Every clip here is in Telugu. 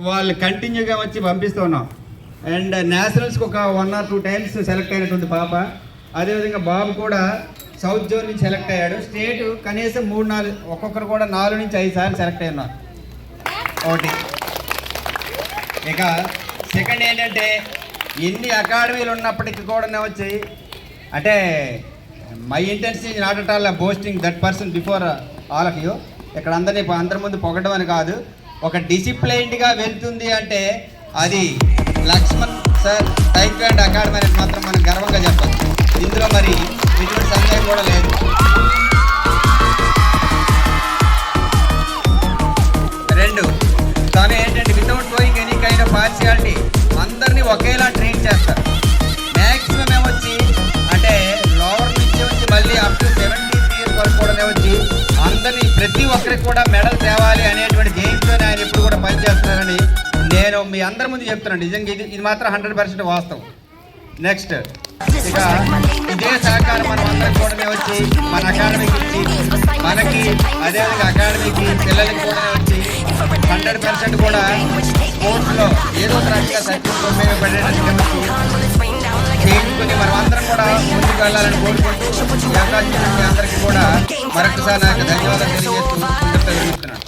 వాళ్ళు కంటిన్యూగా వచ్చి పంపిస్తున్నాం. అండ్ నేషనల్స్కి ఒక 1 or 2 times సెలెక్ట్ అయినటువంటి పాప. అదేవిధంగా బాబు కూడా సౌత్ జోన్ నుంచి సెలెక్ట్ అయ్యాడు. స్టేట్ కనీసం 3-4 ఒక్కొక్కరు కూడా 4 నుంచి 5 సార్లు సెలెక్ట్ అయినారు. ఒకటి. ఇక సెకండ్ ఏంటంటే ఎన్ని అకాడమీలు ఉన్నప్పటికీ కూడా వచ్చి అంటే my intention is not at all boasting that person before all of you. ఇక్కడ అందరి ముందు పొగడం అని కాదు, ఒక డిసిప్లైన్డ్గా వెళ్తుంది అంటే అది లక్ష్మణ్ సార్ టైక్వాండో అకాడమీ అనేది మాత్రం మనం గర్వంగా చెప్పచ్చు. ఇందులో మరి ఎటువంటి సందేహం కూడా లేదు. రెండు, తాను ఏంటంటే without sowing any kind of partiality అందరినీ ఒకేలా ట్రైన్ చేస్తారు. మ్యాక్సిమం ఏమొచ్చి అంటే లోవర్ నుంచి వచ్చి మళ్ళీ అప్ టు 70 years వరకు కూడా వచ్చి అందరినీ ప్రతి ఒక్కరికి కూడా మెడల్ తేవాలి అనేటువంటి జయంతో ఆయన ఎప్పుడు కూడా పనిచేస్తున్నారని నేను మీ అందరి ముందు చెప్తున్నాను. నిజంగా ఇది మాత్రం 100% వాస్తవం. నెక్స్ట్, ఇక ఇదే సహకారం మనం అందరికి కూడా వచ్చి మన అకాడమీకి ఇచ్చి మనకి అదేవిధంగా అకాడమీకి పిల్లలకి కూడా వచ్చి 100% కూడా స్పోర్ట్స్లో ఏదో ఒక రకంగా సర్టిఫికేట్ ఉపయోగపడేటట్టు చేసుకుని మనం అందరం కూడా ముందుకు వెళ్ళాలని కోరుకుంటూ ఈ అవకాశం మీ అందరికీ కూడా మరొకసారి నాకు ధన్యవాదాలు తెలియజేస్తున్నాను.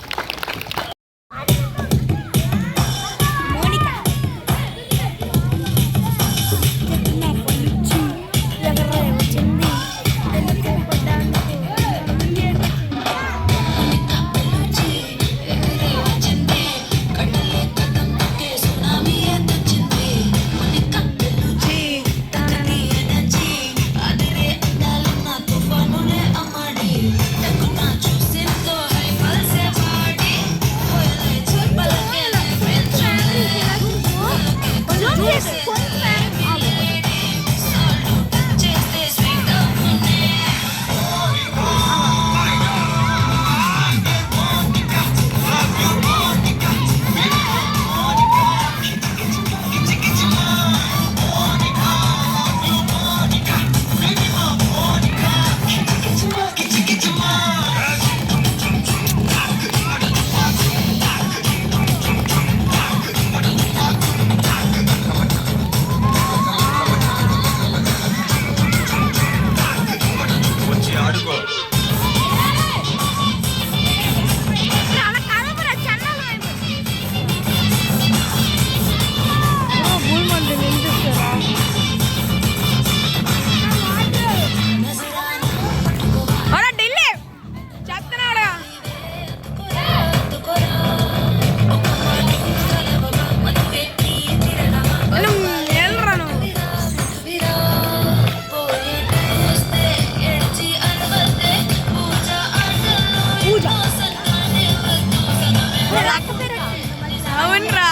అవునరా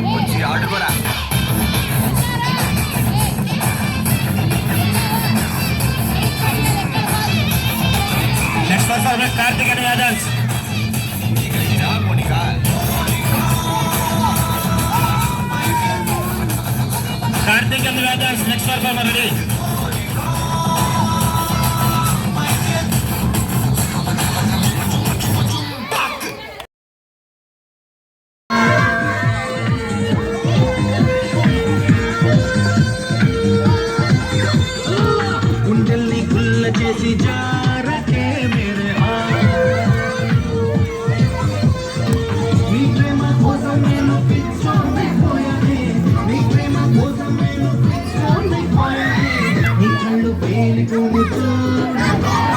వచ్చి ఆడుకోరా. Next performance, Karthik and others. Monika Karthik and others, next performer ready. గుండెల్ని గుల్ల చేసి జారకే మేరే నీ ప్రేమ కోసం నేను పిచ్చోనైపోయానే నీ ప్రేమ కోసం నేను పిచ్చోనైపోయానే నీ కళ్ళు పేలికొని చూడగా